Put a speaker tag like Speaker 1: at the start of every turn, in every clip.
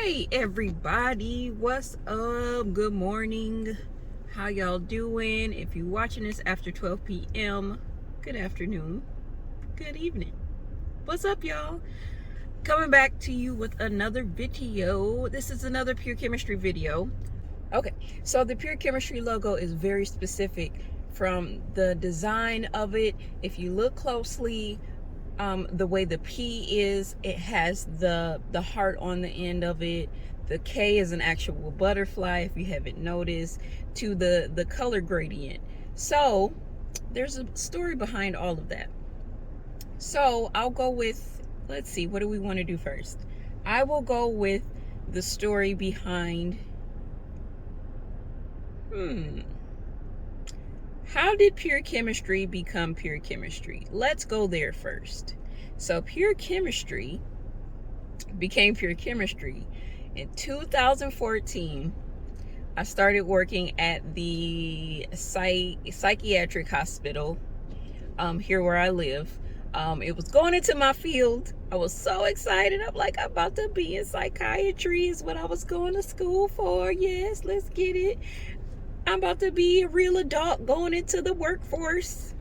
Speaker 1: Hey everybody, what's up? Good morning. How y'all doing? If you're watching this after 12 p.m., good afternoon, good evening. What's up, y'all? Coming back to you with another video. This is another Pure KIMistry video. Okay, so the Pure KIMistry logo is very specific from the design of it. If you look closely, the way the P is, it has the heart on the end of it. The K is an actual butterfly, if you haven't noticed, to the color gradient. So there's a story behind all of that. So I'll go with, let's see, what do we want to do first? I will go with the story behind how did Pure KIMistry become Pure KIMistry? Let's go there first. So Pure KIMistry became Pure KIMistry in 2014. I started working at the psychiatric hospital here where I live. It was going into my field. I was so excited. I'm like, I'm about to be in psychiatry is what I was going to school for. Yes, let's get it. I'm about to be a real adult going into the workforce.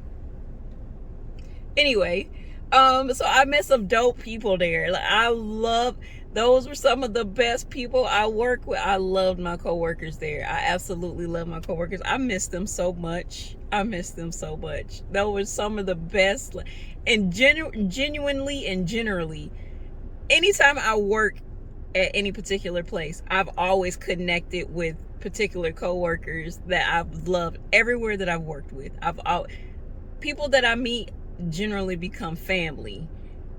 Speaker 1: Anyway, so I met some dope people there. Like, those were some of the best people I work with. I loved my coworkers there. I absolutely love my coworkers. I miss them so much. Those were some of the best. And genuinely and generally, anytime I work at any particular place, I've always connected with particular coworkers that I've loved everywhere that I've worked with. People that I meet generally become family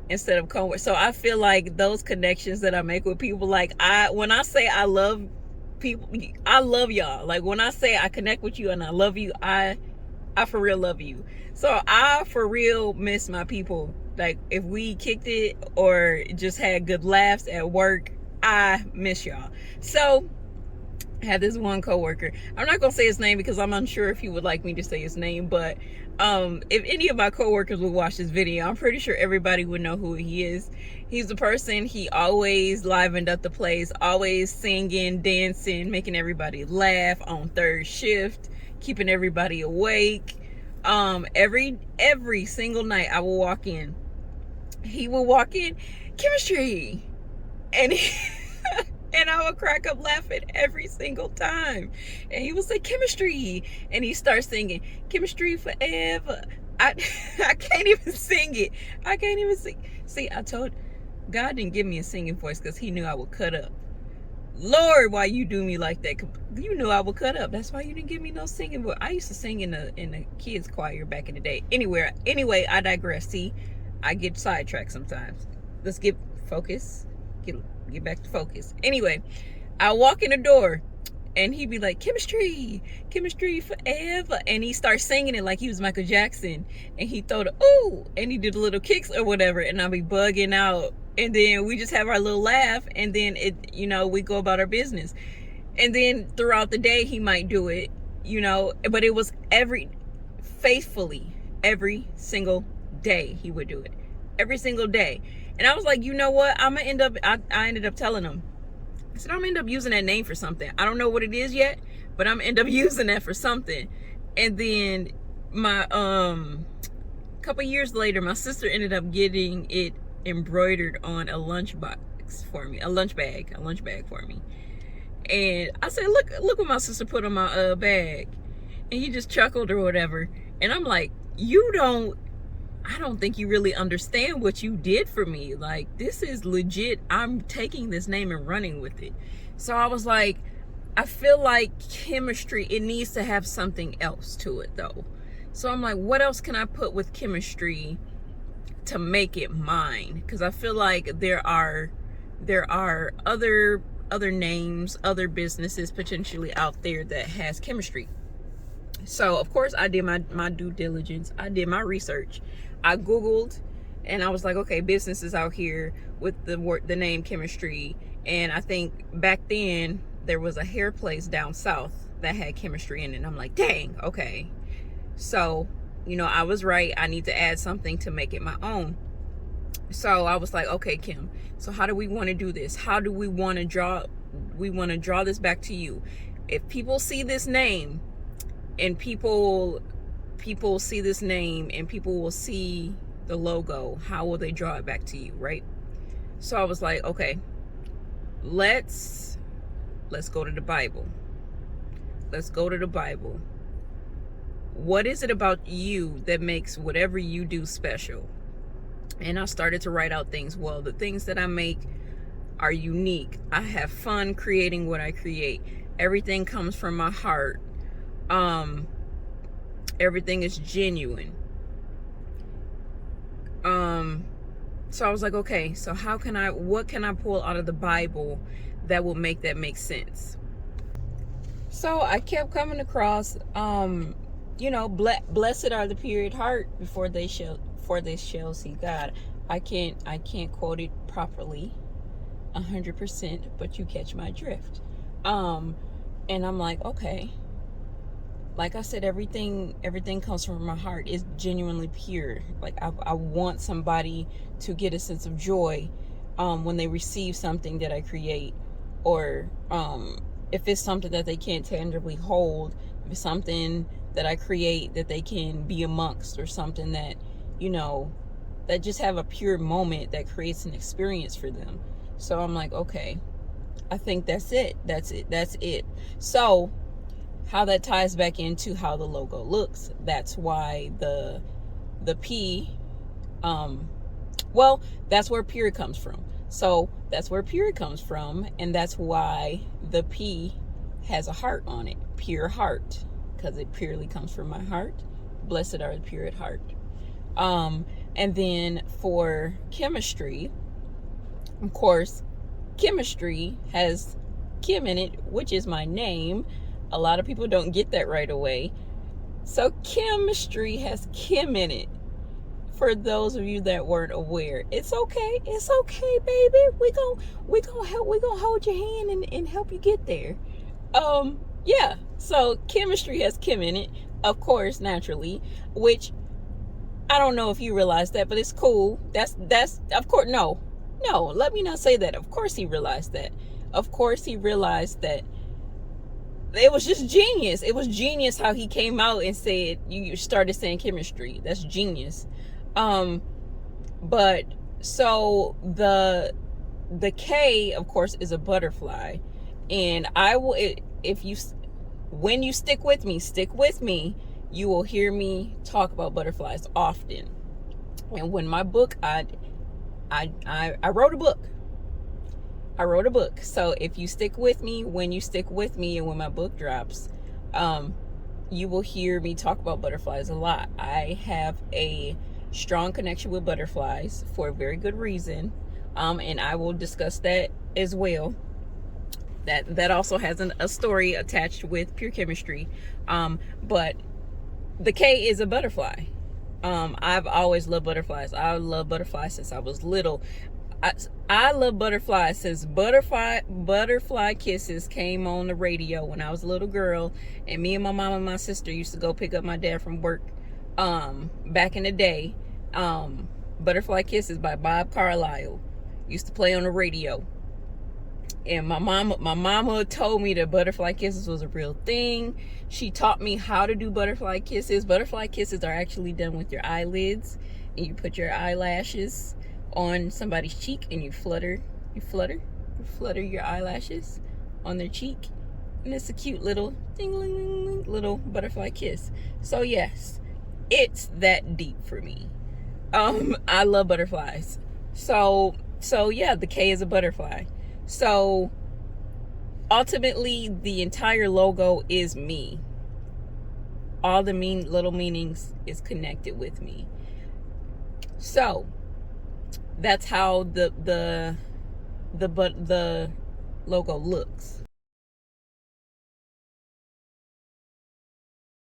Speaker 1: instead of coworkers. So I feel like those connections that I make with people, like when I say I love people, I love y'all. Like when I say I connect with you and I love you, I for real love you. So I for real miss my people. Like if we kicked it or just had good laughs at work, I miss y'all. So I had this one coworker. I'm not gonna say his name because I'm unsure if he would like me to say his name, but if any of my coworkers would watch this video, I'm pretty sure everybody would know who he is. He's the person, he always livened up the place, always singing, dancing, making everybody laugh on third shift, keeping everybody awake. Every single night I will walk in. He will walk in, KIMistry, and and I would crack up laughing every single time. And he would say, KIMistry. And he starts singing, KIMistry forever. I can't even sing it. I can't even sing. See, I told God didn't give me a singing voice because he knew I would cut up. Lord, why you do me like that? You knew I would cut up. That's why you didn't give me no singing voice. I used to sing in the kids choir back in the day. Anyway, I digress. See, I get sidetracked sometimes. Let's get focused. Get back to focus. Anyway, I walk in the door and he'd be like, KIMistry forever. And he starts singing it like he was Michael Jackson. And he throw the ooh, and he did the little kicks or whatever. And I'll be bugging out. And then we just have our little laugh. And then we go about our business. And then throughout the day, he might do it, but it was faithfully, every single day he would do it. Every single day. And I was like, you know what? I ended up telling him. I said, I'm gonna end up using that name for something. I don't know what it is yet, but I'm gonna end up using that for something. And then my couple years later, my sister ended up getting it embroidered on a lunch box for me, a lunch bag for me. And I said, look what my sister put on my bag. And he just chuckled or whatever. And I'm like, I don't think you really understand what you did for me. Like, this is legit. I'm taking this name and running with it. So I was like, I feel like KIMistry, it needs to have something else to it though. So I'm like, what else can I put with KIMistry to make it mine? Because I feel like there are other names, other businesses potentially out there that has KIMistry. So of course I did my due diligence. I did my research. I Googled and I was like, okay, businesses out here with the name KIMistry. And I think back then there was a hair place down south that had KIMistry in it. And I'm like, dang, okay. So, I was right. I need to add something to make it my own. So I was like, okay, Kim, so how do we want to do this? How do we want to draw? We want to draw this back to you. If people see this name, and people see this name, and people will see the logo, how will they draw it back to you, right? So I was like, okay, let's go to the Bible. Let's go to the Bible. What is it about you that makes whatever you do special? And I started to write out things. Well, the things that I make are unique. I have fun creating what I create. Everything comes from my heart. Everything is genuine. So I was like, okay, so what can I pull out of the Bible that will make that make sense? So I kept coming across, blessed are the pure at heart, for they shall see God. I can't quote it properly 100%, but you catch my drift. And I'm like, okay, like I said, everything comes from my heart. It's genuinely pure. Like I want somebody to get a sense of joy when they receive something that I create, or if it's something that they can't tangibly hold, if it's something that I create that they can be amongst, or something that, that just have a pure moment that creates an experience for them. So I'm like, okay, I think that's it. So how that ties back into how the logo looks, that's why the P, that's where pure comes from. So that's where pure comes from, and that's why the P has a heart on it, pure heart, because it purely comes from my heart. Blessed are the pure at heart. And then for KIMistry, of course, KIMistry has Kim in it, which is my name. A lot of people don't get that right away. So KIMistry has Kim in it. For those of you that weren't aware, it's okay, baby. We gonna hold your hand and help you get there. Yeah. So KIMistry has Kim in it, of course, naturally, which I don't know if you realize that, but it's cool. That's of course. No, let me not say that. Of course he realized that. Of course he realized that. It was just genius. It was genius how he came out and said, you started saying KIMistry. That's genius. But so the K, of course, is a butterfly, and I will, when you stick with me, you will hear me talk about butterflies often. And when my book, I wrote a book. So if you stick with me, when you stick with me, and when my book drops, you will hear me talk about butterflies a lot. I have a strong connection with butterflies for a very good reason, and I will discuss that as well. That also has a story attached with Pure KIMistry, but the K is a butterfly. I've always loved butterflies. I love butterflies since I was little. I love butterflies since butterfly kisses came on the radio when I was a little girl, and me and my mom and my sister used to go pick up my dad from work. Back in the day, Butterfly Kisses by Bob Carlyle used to play on the radio, and my mama told me that butterfly kisses was a real thing. She taught me how to do butterfly kisses. Butterfly kisses are actually done with your eyelids, and you put your eyelashes on somebody's cheek, and you flutter your eyelashes on their cheek, and it's a cute little ding-a-ling-ling little butterfly kiss. So yes, it's that deep for me. I love butterflies. So yeah, the K is a butterfly. So ultimately, the entire logo is me. All the little meanings is connected with me. So that's how the logo looks.